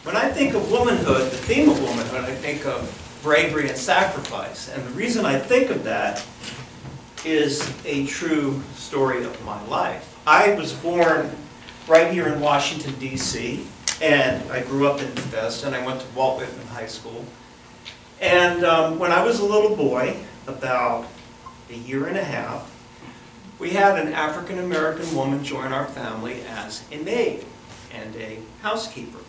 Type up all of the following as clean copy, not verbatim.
When I think of womanhood, the theme of womanhood, I think of bravery and sacrifice. And the reason I think of that is a true story of my life. I was born right here in Washington, D.C., and I grew up in Bethesda, and I went to Walt Whitman High School. And when I was a little boy, about a year and a half, we had an African-American woman join our family as a maid and a housekeeper.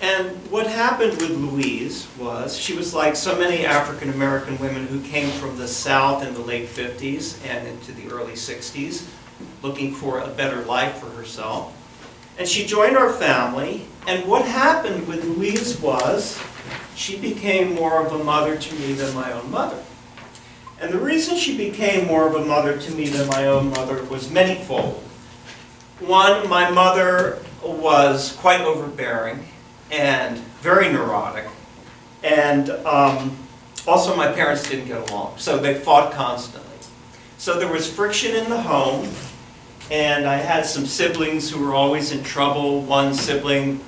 And what happened with Louise was she was like so many African-American women who came from the South in the late 50s and into the early 60s, looking for a better life for herself. And she joined our family, and what happened with Louise was she became more of a mother to me than my own mother. And the reason she became more of a mother to me than my own mother was manyfold. One, my mother was quite overbearing and very neurotic, and also my parents didn't get along, so they fought constantly. So there was friction in the home, and I had some siblings who were always in trouble. One sibling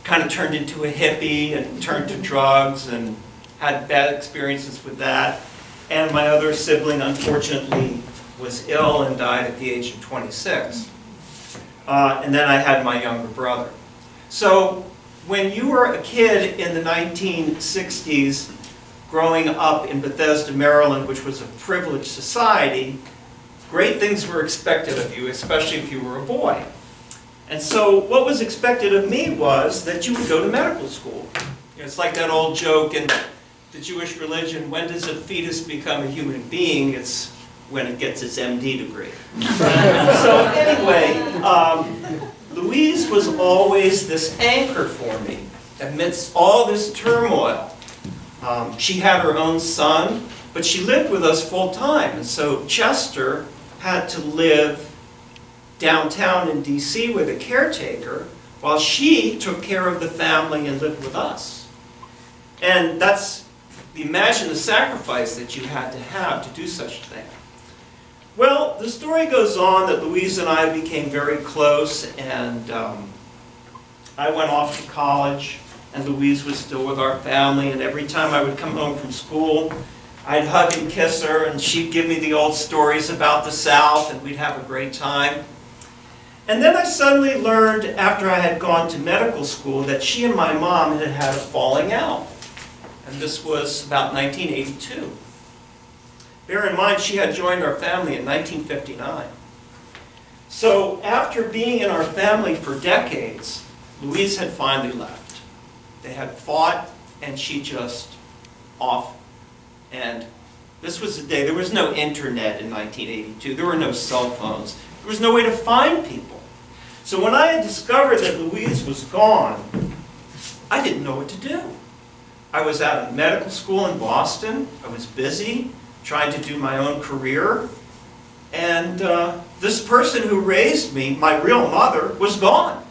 kind of turned into a hippie and turned to drugs and had bad experiences with that. And my other sibling, unfortunately, was ill and died at the age of 26. And then I had my younger brother. So when you were a kid in the 1960s, growing up in Bethesda, Maryland, which was a privileged society, great things were expected of you, especially if you were a boy. And so what was expected of me was that you would go to medical school. It's like that old joke in the Jewish religion, when does a fetus become a human being? It's when it gets its MD degree. So anyway, Louise was always this anchor for me amidst all this turmoil. She had her own son, but she lived with us full time. And so Chester had to live downtown in D.C. with a caretaker while she took care of the family and lived with us. And imagine the sacrifice that you had to do such a thing. Well, the story goes on that Louise and I became very close, and I went off to college, and Louise was still with our family, and every time I would come home from school, I'd hug and kiss her, and she'd give me the old stories about the South, and we'd have a great time. And then I suddenly learned, after I had gone to medical school, that she and my mom had had a falling out. And this was about 1982. Bear in mind, she had joined our family in 1959. So after being in our family for decades, Louise had finally left. They had fought, and she just off. And this was the day, there was no internet in 1982. There were no cell phones. There was no way to find people. So when I had discovered that Louise was gone, I didn't know what to do. I was out of medical school in Boston. I was busy trying to do my own career. And this person who raised me, my real mother, was gone.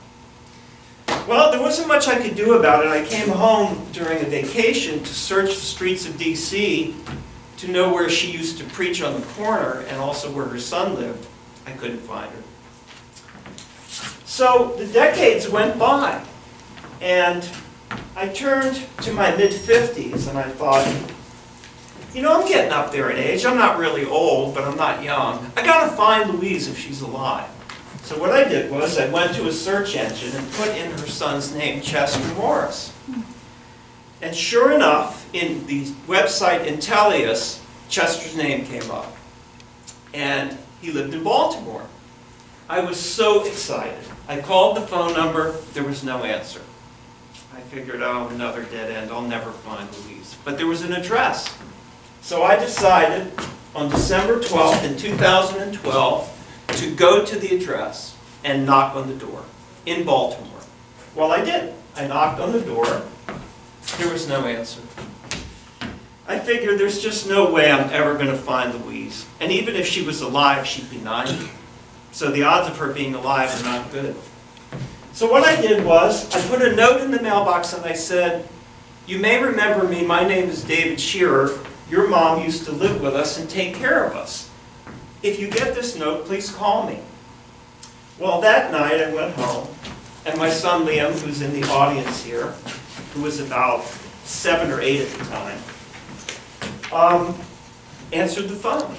Well, there wasn't much I could do about it. I came home during a vacation to search the streets of D.C. to know where she used to preach on the corner and also where her son lived. I couldn't find her. So the decades went by, and I turned to my mid-50s, and I thought, you know, I'm getting up there in age. I'm not really old, but I'm not young. I gotta find Louise if she's alive. So what I did was I went to a search engine and put in her son's name, Chester Morris. And sure enough, in the website Intellius, Chester's name came up. And he lived in Baltimore. I was so excited. I called the phone number. There was no answer. I figured, oh, another dead end. I'll never find Louise. But there was an address. So I decided on December 12th in 2012 to go to the address and knock on the door in Baltimore. Well, I did. I knocked on the door. There was no answer. I figured there's just no way I'm ever going to find Louise. And even if she was alive, she'd be 90. So the odds of her being alive are not good. So what I did was I put a note in the mailbox and I said, you may remember me. My name is David Sherer. Your mom used to live with us and take care of us. If you get this note, please call me. Well, that night I went home and my son Liam, who's in the audience here, who was about 7 or 8 at the time, answered the phone.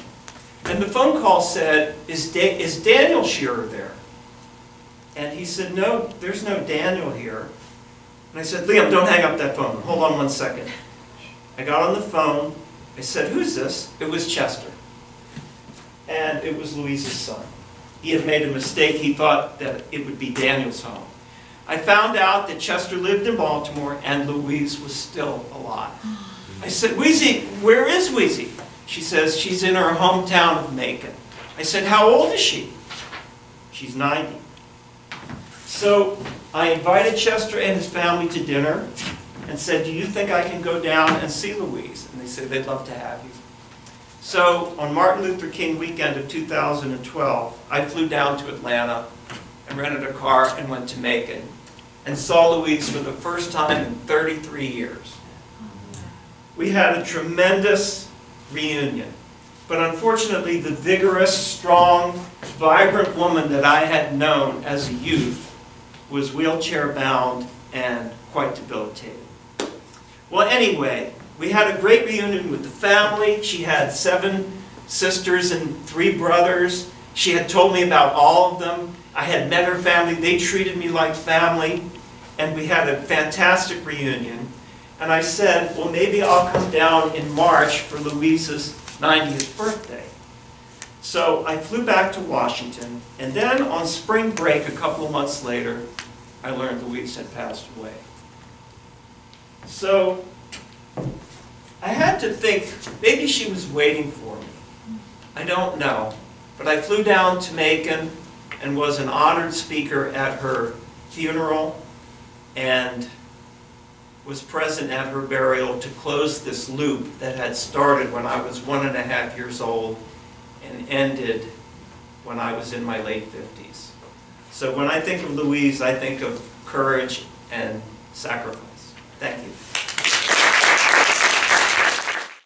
And the phone call said, is Daniel Sherer there? And he said, no, there's no Daniel here. And I said, Liam, don't hang up that phone. Hold on 1 second. I got on the phone. I said, who's this? It was Chester. And it was Louise's son. He had made a mistake. He thought that it would be Daniel's home. I found out that Chester lived in Baltimore and Louise was still alive. I said, Weezy, where is Weezy? She says, she's in her hometown of Macon. I said, how old is she? She's 90. So I invited Chester and his family to dinner and said, do you think I can go down and see Louise? And they said, they'd love to have you. So on Martin Luther King weekend of 2012, I flew down to Atlanta and rented a car and went to Macon and saw Louise for the first time in 33 years. We had a tremendous reunion, but unfortunately the vigorous, strong, vibrant woman that I had known as a youth was wheelchair-bound and quite debilitated. Well, anyway, we had a great reunion with the family. She had 7 sisters and 3 brothers. She had told me about all of them. I had met her family. They treated me like family. And we had a fantastic reunion. And I said, well, maybe I'll come down in March for Louise's 90th birthday. So I flew back to Washington. And then on spring break, a couple of months later, I learned Louise had passed away. So I had to think, maybe she was waiting for me. I don't know. But I flew down to Macon and was an honored speaker at her funeral and was present at her burial to close this loop that had started when I was 1.5 years old and ended when I was in my late 50s. So when I think of Louise, I think of courage and sacrifice. Thank you.